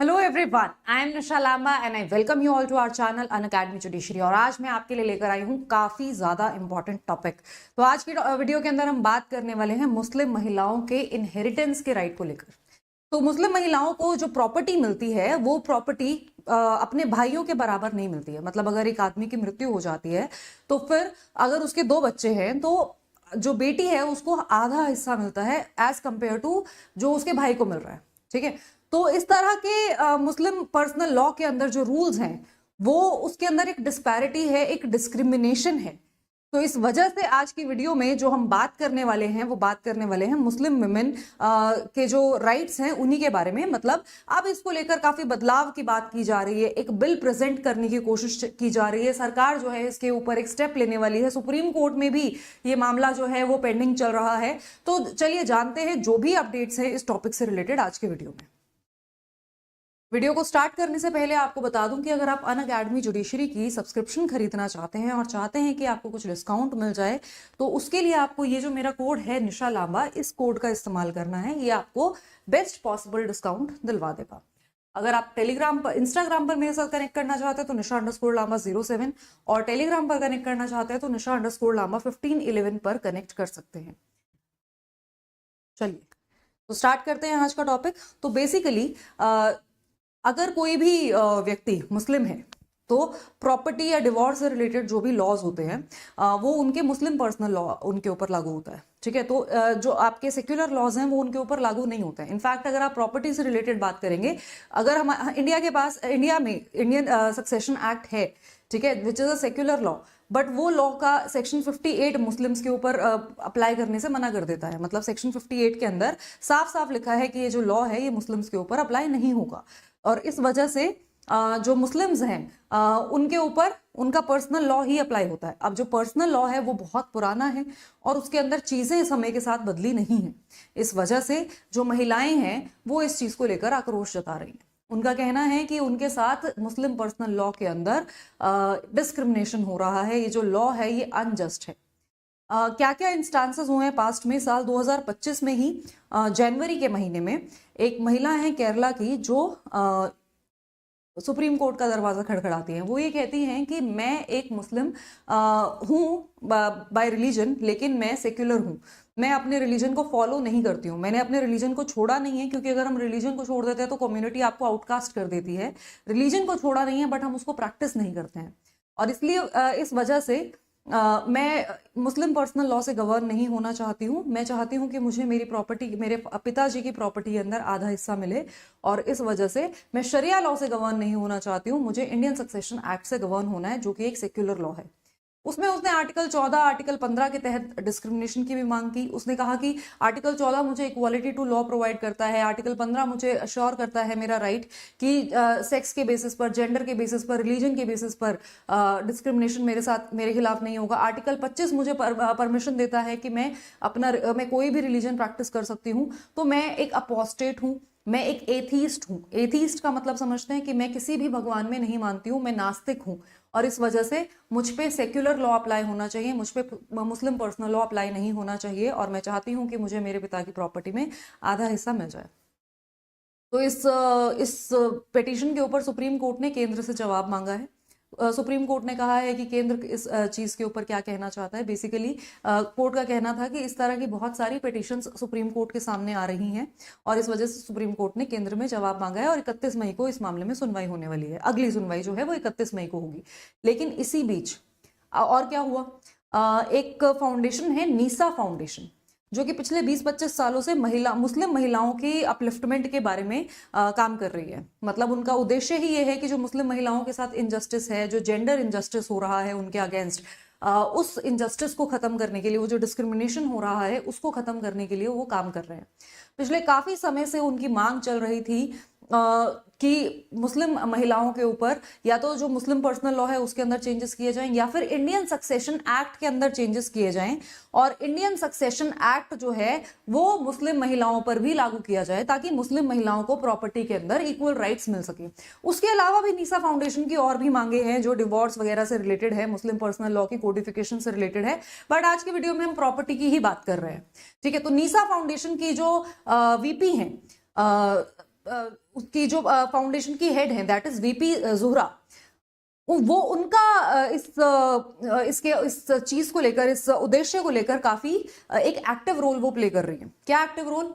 Hello everyone, I am Nisha Lamba and I welcome you all to our channel Unacademy Judiciary. और आज मैं आपके लिए लेकर आई हूँ काफी ज्यादा इंपॉर्टेंट टॉपिक। तो आज की वीडियो के अंदर हम बात करने वाले हैं मुस्लिम महिलाओं के इनहेरिटेंस के राइट को लेकर। तो मुस्लिम महिलाओं को जो प्रॉपर्टी मिलती है वो प्रॉपर्टी अपने भाइयों के बराबर नहीं मिलती है। मतलब अगर एक आदमी की मृत्यु हो जाती है तो फिर अगर उसके 2 बच्चे हैं तो जो बेटी है उसको आधा हिस्सा मिलता है एज कंपेयर टू जो उसके भाई को मिल रहा है। ठीक है, तो इस तरह के मुस्लिम पर्सनल लॉ के अंदर जो रूल्स हैं वो उसके अंदर एक डिस्पैरिटी है, एक डिस्क्रिमिनेशन है। तो इस वजह से आज की वीडियो में जो हम बात करने वाले हैं वो बात करने वाले हैं मुस्लिम वुमेन के जो राइट्स हैं उन्हीं के बारे में। मतलब अब इसको लेकर काफी बदलाव की बात की जा रही है, एक बिल प्रेजेंट करने की कोशिश की जा रही है। सरकार जो है इसके ऊपर एक स्टेप लेने वाली है। सुप्रीम कोर्ट में भी ये मामला जो है वो पेंडिंग चल रहा है। तो चलिए जानते हैं जो भी अपडेट्स हैं इस टॉपिक से रिलेटेड आज के वीडियो में। वीडियो को स्टार्ट करने से पहले आपको बता दूं कि अगर आप अनअकैडमी जुडिशरी की सब्सक्रिप्शन खरीदना चाहते हैं और चाहते हैं कि आपको कुछ डिस्काउंट मिल जाए तो उसके लिए आपको ये जो मेरा कोड है निशा लांबा, इस कोड का इस्तेमाल करना है। ये आपको बेस्ट पॉसिबल डिस्काउंट दिलवा देगा। अगर आप टेलीग्राम पर, इंस्टाग्राम पर मेरे साथ कनेक्ट करना चाहते हैं तो निशा_लांबा07 और टेलीग्राम पर कनेक्ट करना चाहते हैं तो निशा_लांबा1511 पर कनेक्ट कर सकते हैं। चलिए तो स्टार्ट करते हैं आज का टॉपिक। तो बेसिकली अगर कोई भी व्यक्ति मुस्लिम है तो प्रॉपर्टी या डिवोर्स से रिलेटेड जो भी लॉज होते हैं वो उनके मुस्लिम पर्सनल लॉ उनके ऊपर लागू होता है। ठीक है, तो जो आपके सेक्युलर लॉज हैं वो उनके ऊपर लागू नहीं होते हैं। इनफैक्ट अगर आप प्रॉपर्टी से रिलेटेड बात करेंगे, अगर हम इंडिया के पास, इंडिया में इंडियन सक्सेशन एक्ट है, ठीक है, which is a secular law, but वो लॉ का सेक्शन 58 मुस्लिम्स के ऊपर अप्लाई करने से मना कर देता है। मतलब सेक्शन 58 के अंदर साफ साफ लिखा है कि ये जो लॉ है ये मुस्लिम्स के ऊपर अप्लाई नहीं होगा। और इस वजह से जो मुस्लिम्स हैं उनके ऊपर उनका पर्सनल लॉ ही अप्लाई होता है। अब जो पर्सनल लॉ है वो बहुत पुराना है और उसके अंदर चीजें समय के साथ बदली नहीं है। इस वजह से जो महिलाएं हैं वो इस चीज को लेकर आक्रोश जता रही हैं। उनका कहना है कि उनके साथ मुस्लिम पर्सनल लॉ के अंदर डिस्क्रिमिनेशन हो रहा है। ये जो लॉ है ये अनजस्ट है। क्या क्या इंस्टांसेस हुए हैं पास्ट में। साल 2025 में ही जनवरी के महीने में एक महिला है केरला की जो सुप्रीम कोर्ट का दरवाजा खड़खड़ाती हैं। वो ये कहती हैं कि मैं एक मुस्लिम हूँ बाय रिलीजन, लेकिन मैं सेक्युलर हूँ। मैं अपने रिलीजन को फॉलो नहीं करती हूँ। मैंने अपने रिलीजन को छोड़ा नहीं है, क्योंकि अगर हम रिलीजन को छोड़ देते हैं तो कम्युनिटी आपको आउटकास्ट कर देती है। रिलीजन को छोड़ा नहीं है बट हम उसको प्रैक्टिस नहीं करते हैं। और इसलिए इस वजह से मैं मुस्लिम पर्सनल लॉ से गवर्न नहीं होना चाहती हूँ। मैं चाहती हूँ कि मुझे मेरी प्रॉपर्टी, मेरे पिताजी की प्रॉपर्टी के अंदर आधा हिस्सा मिले। और इस वजह से मैं शरिया लॉ से गवर्न नहीं होना चाहती हूँ। मुझे इंडियन सक्सेशन एक्ट से गवर्न होना है, जो कि एक सेक्युलर लॉ है। उसमें उसने आर्टिकल 14, आर्टिकल 15 के तहत डिस्क्रिमिनेशन की भी मांग की। उसने कहा कि आर्टिकल 14 मुझे इक्वालिटी टू लॉ प्रोवाइड करता है, आर्टिकल 15 मुझे अश्योर करता है मेरा राइट कि सेक्स के बेसिस पर, जेंडर के बेसिस पर, रिलीजन के बेसिस पर डिस्क्रिमिनेशन मेरे खिलाफ नहीं होगा। आर्टिकल 25 मुझे परमिशन देता है कि मैं कोई भी रिलीजन प्रैक्टिस कर सकती हूँ। तो मैं एक अपोस्टेट हूँ, मैं एक एथीस्ट हूँ। एथीस्ट का मतलब समझते हैं कि मैं किसी भी भगवान में नहीं मानती हूँ, मैं नास्तिक हूँ। और इस वजह से मुझ पे सेक्युलर लॉ अप्लाई होना चाहिए, मुझ पे मुस्लिम पर्सनल लॉ अप्लाई नहीं होना चाहिए। और मैं चाहती हूँ कि मुझे मेरे पिता की प्रॉपर्टी में आधा हिस्सा मिल जाए। तो इस पिटीशन के ऊपर सुप्रीम कोर्ट ने केंद्र से जवाब मांगा है। सुप्रीम कोर्ट ने कहा है कि केंद्र इस चीज के ऊपर क्या कहना चाहता है। बेसिकली कोर्ट का कहना था कि इस तरह की बहुत सारी पिटीशंस सुप्रीम कोर्ट के सामने आ रही हैं और इस वजह से सुप्रीम कोर्ट ने केंद्र में जवाब मांगा है। और 31 मई को इस मामले में सुनवाई होने वाली है। अगली सुनवाई जो है वो 31 मई को होगी। लेकिन इसी बीच और क्या हुआ, एक फाउंडेशन है नीसा फाउंडेशन, जो कि पिछले 20-25 सालों से मुस्लिम महिलाओं की अपलिफ्टमेंट के बारे में काम कर रही है। मतलब उनका उद्देश्य ही ये है कि जो मुस्लिम महिलाओं के साथ इनजस्टिस है, जो जेंडर इनजस्टिस हो रहा है उनके अगेंस्ट, उस इनजस्टिस को खत्म करने के लिए, वो जो डिस्क्रिमिनेशन हो रहा है उसको खत्म करने के लिए वो काम कर रहे हैं। पिछले काफी समय से उनकी मांग चल रही थी कि मुस्लिम महिलाओं के ऊपर या तो जो मुस्लिम पर्सनल लॉ है उसके अंदर चेंजेस किए जाएं या फिर इंडियन सक्सेशन एक्ट के अंदर चेंजेस किए जाएं। और इंडियन सक्सेशन एक्ट जो है वो मुस्लिम महिलाओं पर भी लागू किया जाए, ताकि मुस्लिम महिलाओं को प्रॉपर्टी के अंदर इक्वल राइट्स मिल सके। उसके अलावा भी नीसा फाउंडेशन की और भी मांगे हैं जो डिवोर्स वगैरह से रिलेटेड है, मुस्लिम पर्सनल लॉ की कोडिफिकेशन से रिलेटेड है। बट आज की वीडियो में हम प्रॉपर्टी की ही बात कर रहे हैं। ठीक है, तो नीसा फाउंडेशन की जो वीपी हैं उसकी जो फाउंडेशन की हेड है दैट इज वीपी जुहरा, वो उनका इस चीज को लेकर, इस उद्देश्य को लेकर काफी एक एक्टिव रोल वो प्ले कर रही है। क्या एक्टिव रोल?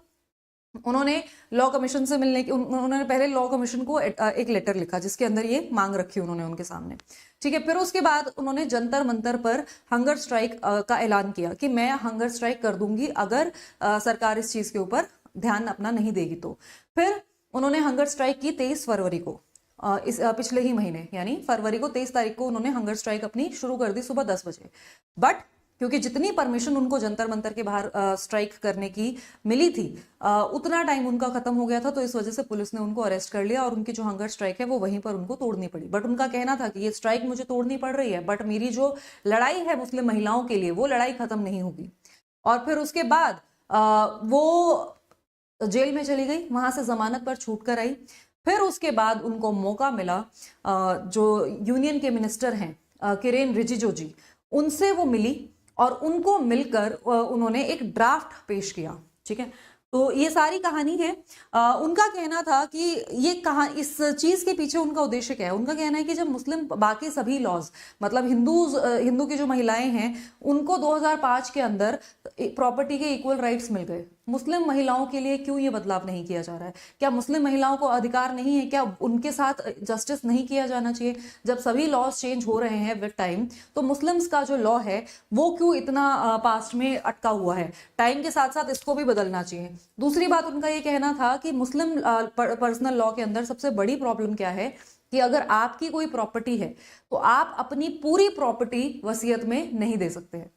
उन्होंने लॉ कमीशन से मिलने की, उन्होंने पहले लॉ कमीशन को एक लेटर लिखा जिसके अंदर ये मांग रखी उन्होंने उनके सामने, ठीक है। फिर उसके बाद उन्होंने जंतर मंतर पर हंगर स्ट्राइक का ऐलान किया कि मैं हंगर स्ट्राइक कर दूंगी अगर सरकार इस चीज के ऊपर ध्यान अपना नहीं देगी तो। फिर उन्होंने हंगर स्ट्राइक की 23 फरवरी को, इस पिछले ही महीने यानी फरवरी को 23 तारीख को उन्होंने हंगर स्ट्राइक अपनी शुरू कर दी सुबह 10 बजे। बट क्योंकि जितनी परमिशन उनको जंतर मंतर के बाहर स्ट्राइक करने की मिली थी उतना टाइम उनका खत्म हो गया था, तो इस वजह से पुलिस ने उनको अरेस्ट कर लिया और उनकी जो हंगर स्ट्राइक है वो वहीं पर उनको तोड़नी पड़ी। बट उनका कहना था कि ये स्ट्राइक मुझे तोड़नी पड़ रही है बट मेरी जो लड़ाई है मुस्लिम महिलाओं के लिए वो लड़ाई खत्म नहीं होगी। और फिर उसके बाद वो जेल में चली गई, वहां से जमानत पर छूट कर आई। फिर उसके बाद उनको मौका मिला, जो यूनियन के मिनिस्टर हैं किरेन रिजिजू जी, उनसे वो मिली और उनको मिलकर उन्होंने एक ड्राफ्ट पेश किया, ठीक है। तो ये सारी कहानी है। उनका कहना था कि ये इस चीज के पीछे उनका उद्देश्य क्या है। उनका कहना है कि जब मुस्लिम बाकी सभी लॉज, मतलब हिंदू की जो महिलाएं हैं उनको 2005 के अंदर प्रॉपर्टी के इक्वल राइट्स मिल गए, मुस्लिम महिलाओं के लिए क्यों ये बदलाव नहीं किया जा रहा है? क्या मुस्लिम महिलाओं को अधिकार नहीं है? क्या उनके साथ जस्टिस नहीं किया जाना चाहिए? जब सभी लॉज चेंज हो रहे हैं विद टाइम, तो मुस्लिम्स का जो लॉ है वो क्यों इतना पास्ट में अटका हुआ है? टाइम के साथ साथ इसको भी बदलना चाहिए। दूसरी बात उनका ये कहना था कि मुस्लिम पर्सनल लॉ के अंदर सबसे बड़ी प्रॉब्लम क्या है कि अगर आपकी कोई प्रॉपर्टी है तो आप अपनी पूरी प्रॉपर्टी वसीयत में नहीं दे सकते हैं।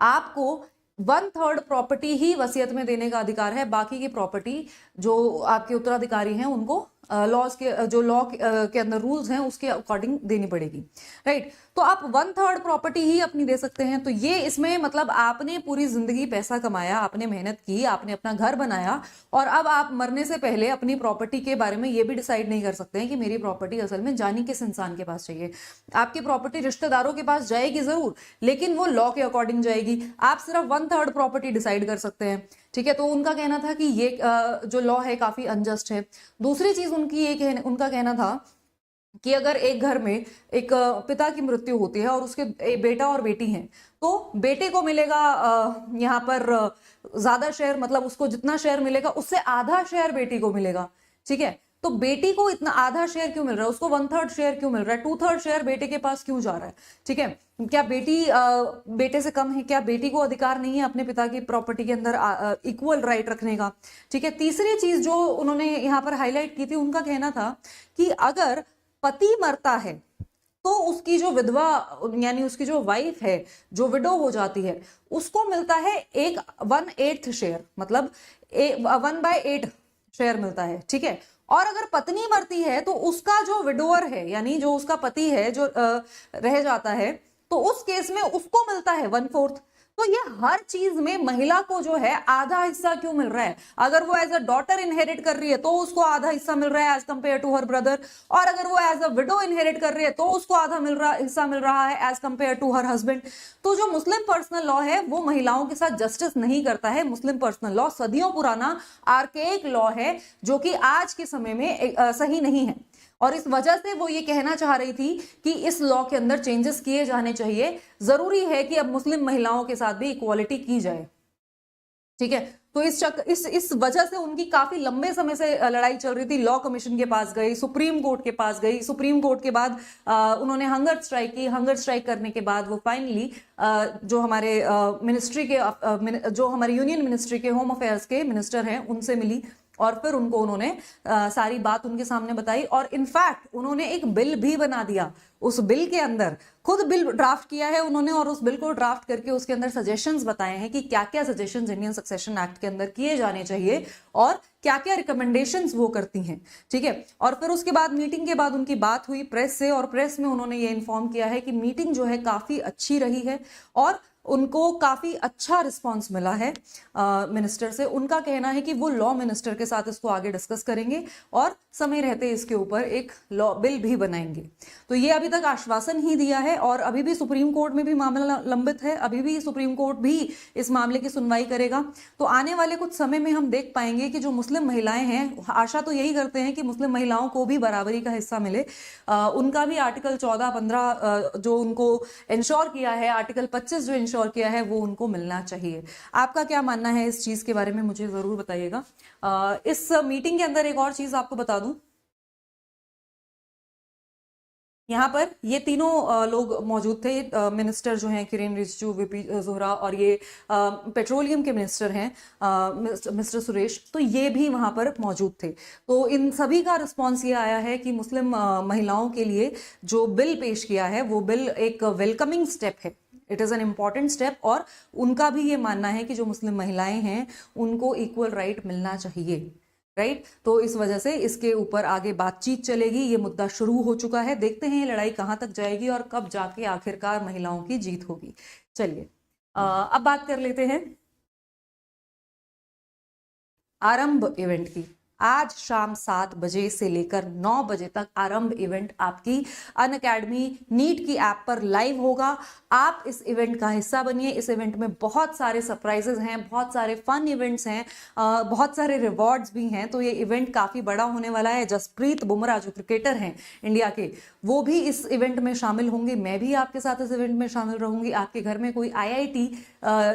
आपको 1/3 प्रॉपर्टी ही वसीयत में देने का अधिकार है, बाकी की प्रॉपर्टी जो आपके उत्तराधिकारी हैं उनको लॉज के, जो लॉ के अंदर रूल्स हैं उसके अकॉर्डिंग देनी पड़ेगी, राइट। तो आप 1/3 प्रॉपर्टी ही अपनी दे सकते हैं। तो ये इसमें मतलब आपने पूरी जिंदगी पैसा कमाया, आपने मेहनत की, आपने अपना घर बनाया और अब आप मरने से पहले अपनी प्रॉपर्टी के बारे में ये भी डिसाइड नहीं कर सकते हैं कि मेरी प्रॉपर्टी असल में जानी किस इंसान के पास चाहिए। आपकी प्रॉपर्टी रिश्तेदारों के पास जाएगी जरूर, लेकिन वो लॉ के अकॉर्डिंग जाएगी। आप सिर्फ 1/3 प्रॉपर्टी डिसाइड कर सकते हैं, ठीक है। तो उनका कहना था कि ये जो लॉ है काफी अनजस्ट है। दूसरी चीज उनका कहना था कि अगर एक घर में एक पिता की मृत्यु होती है और उसके बेटा और बेटी हैं, तो बेटे को मिलेगा यहाँ पर ज्यादा शेयर, मतलब उसको जितना शेयर मिलेगा उससे आधा शेयर बेटी को मिलेगा, ठीक है। तो बेटी को इतना आधा शेयर क्यों मिल रहा है, उसको 1/3 शेयर क्यों मिल रहा है, 2/3 शेयर बेटे के पास क्यों जा रहा है, ठीक है। क्या बेटी बेटे से कम है? क्या बेटी को अधिकार नहीं है अपने पिता की प्रॉपर्टी के अंदर इक्वल राइट रखने का, ठीक है। तीसरी चीज जो उन्होंने यहाँ पर हाईलाइट की थी, उनका कहना था कि अगर पति मरता है तो उसकी जो विधवा यानी उसकी जो वाइफ है, जो विडो हो जाती है, उसको मिलता है 1/8 शेयर, मतलब 1/8 शेयर मिलता है, ठीक है। और अगर पत्नी मरती है तो उसका जो विडोअर है यानी जो उसका पति है जो रह जाता है, तो उस केस में उसको मिलता है 1/4। तो ये हर चीज में महिला को जो है आधा हिस्सा क्यों मिल रहा है? अगर वो एज अ डॉटर इनहेरिट कर रही है तो उसको आधा हिस्सा मिल रहा है as compare to her brother, और अगर वो एज अ विडो इनहेरिट कर रही है तो उसको आधा हिस्सा मिल रहा है as compare to her husband. तो जो मुस्लिम पर्सनल लॉ है वो महिलाओं के साथ जस्टिस नहीं करता है। मुस्लिम पर्सनल लॉ सदियों पुराना आर्केइक लॉ है जो कि आज के समय में सही नहीं है, और इस वजह से वो ये कहना चाह रही थी कि इस लॉ के अंदर चेंजेस किए जाने चाहिए। जरूरी है कि अब मुस्लिम महिलाओं के साथ भी इक्वालिटी की जाए, ठीक है। तो इस वजह से उनकी काफी लंबे समय से लड़ाई चल रही थी। लॉ कमीशन के पास गई, सुप्रीम कोर्ट के पास गई, सुप्रीम कोर्ट के बाद उन्होंने हंगर स्ट्राइक की। हंगर स्ट्राइक करने के बाद वो फाइनली जो हमारे मिनिस्ट्री के जो हमारे यूनियन मिनिस्ट्री के होम अफेयर्स के मिनिस्टर हैं उनसे मिली और फिर उन्होंने सारी बात उनके सामने बताई, और इनफैक्ट उन्होंने एक बिल भी बना दिया। उस बिल के अंदर खुद बिल ड्राफ्ट किया है उन्होंने, और उस बिल को ड्राफ्ट करके उसके अंदर सजेशंस बताए हैं कि क्या क्या सजेशंस इंडियन सक्सेशन एक्ट के अंदर किए जाने चाहिए और क्या क्या रिकमेंडेशंस वो करती हैं, ठीक है। और फिर उसके बाद मीटिंग के बाद उनकी बात हुई प्रेस से, और प्रेस में उन्होंने ये इन्फॉर्म किया है कि मीटिंग जो है काफी अच्छी रही है और उनको काफी अच्छा रिस्पांस मिला है मिनिस्टर से। उनका कहना है कि वो लॉ मिनिस्टर के साथ इसको आगे डिस्कस करेंगे और समय रहते इसके ऊपर एक लॉ बिल भी बनाएंगे। तो ये अभी तक आश्वासन ही दिया है और अभी भी सुप्रीम कोर्ट में भी मामला लंबित है, अभी भी सुप्रीम कोर्ट भी इस मामले की सुनवाई करेगा। तो आने वाले कुछ समय में हम देख पाएंगे कि जो मुस्लिम महिलाएं हैं, आशा तो यही करते हैं कि मुस्लिम महिलाओं को भी बराबरी का हिस्सा मिले। उनका भी आर्टिकल 14-15 जो उनको इंश्योर किया है, आर्टिकल 25 जो इंश्योर किया है, वो उनको मिलना चाहिए। आपका क्या मानना है इस चीज के बारे में, मुझे जरूर बताइएगा। इस मीटिंग के अंदर एक और चीज आपको बता दूं, यहाँ पर ये तीनों लोग मौजूद थे। मिनिस्टर जो हैं किरेन रिजिजू, वीपी जोहरा और ये पेट्रोलियम के मिनिस्टर हैं मिस्टर सुरेश, तो ये भी वहां पर मौजूद थे। तो इन सभी का रिस्पॉन्स ये आया है कि मुस्लिम महिलाओं के लिए जो बिल पेश किया है वो बिल एक वेलकमिंग स्टेप है, it is an important step. और उनका भी ये मानना है कि जो मुस्लिम महिलाएं हैं उनको इक्वल राइट मिलना चाहिए, राइट। तो इस वजह से इसके ऊपर आगे बातचीत चलेगी। ये मुद्दा शुरू हो चुका है, देखते हैं ये लड़ाई कहां तक जाएगी और कब जाके आखिरकार महिलाओं की जीत होगी। चलिए अब बात कर लेते हैं आरंभ इवेंट की। आज शाम 7 बजे से लेकर 9 बजे तक आरंभ इवेंट आपकी अनअकैडमी नीट की ऐप पर लाइव होगा। आप इस इवेंट का हिस्सा बनिए। इस इवेंट में बहुत सारे सरप्राइजेस हैं, बहुत सारे फन इवेंट्स हैं, बहुत सारे रिवॉर्ड्स भी हैं। तो ये इवेंट काफी बड़ा होने वाला है। जसप्रीत बुमराह जो क्रिकेटर हैं इंडिया के, वो भी इस इवेंट में शामिल होंगे। मैं भी आपके साथ इस इवेंट में शामिल रहूंगी। आपके घर में कोई IIT,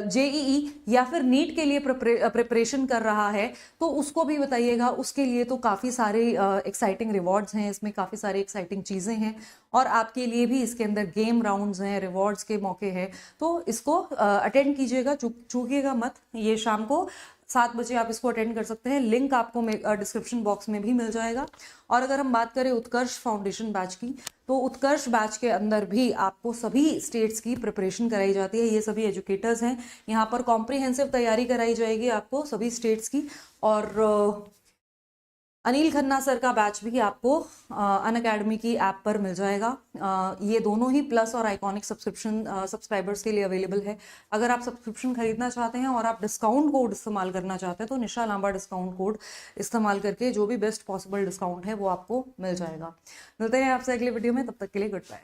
JEE या फिर नीट के लिए प्रिपरेशन कर रहा है तो उसको भी बताइएगा। उसके लिए तो काफी सारे एक्साइटिंग रिवॉर्ड्स हैं, इसमें काफी सारी एक्साइटिंग चीजें हैं और आपके लिए भी इसके अंदर गेम राउंड्स हैं, रिवॉर्ड्स के मौके हैं। तो इसको अटेंड कीजिएगा, चूकिएगा मत। ये शाम को 7 बजे आप इसको अटेंड कर सकते हैं। लिंक आपको डिस्क्रिप्शन बॉक्स में भी मिल जाएगा। और अगर हम बात करें उत्कर्ष फाउंडेशन बैच की, तो उत्कर्ष बैच के अंदर भी आपको सभी स्टेट्स की प्रिपरेशन कराई जाती है। ये सभी एजुकेटर्स हैं, यहाँ पर कॉम्प्रिहेंसिव तैयारी कराई जाएगी आपको सभी स्टेट्स की। और अनिल खन्ना सर का बैच भी आपको अनअकैडमी की ऐप पर मिल जाएगा। ये दोनों ही प्लस और आइकॉनिक सब्सक्राइबर्स के लिए अवेलेबल है। अगर आप सब्सक्रिप्शन खरीदना चाहते हैं और आप डिस्काउंट कोड इस्तेमाल करना चाहते हैं तो निशा लांबा डिस्काउंट कोड इस्तेमाल करके जो भी बेस्ट पॉसिबल डिस्काउंट है वो आपको मिल जाएगा। मिलते हैं आपसे अगले वीडियो में, तब तक के लिए गुड बाय।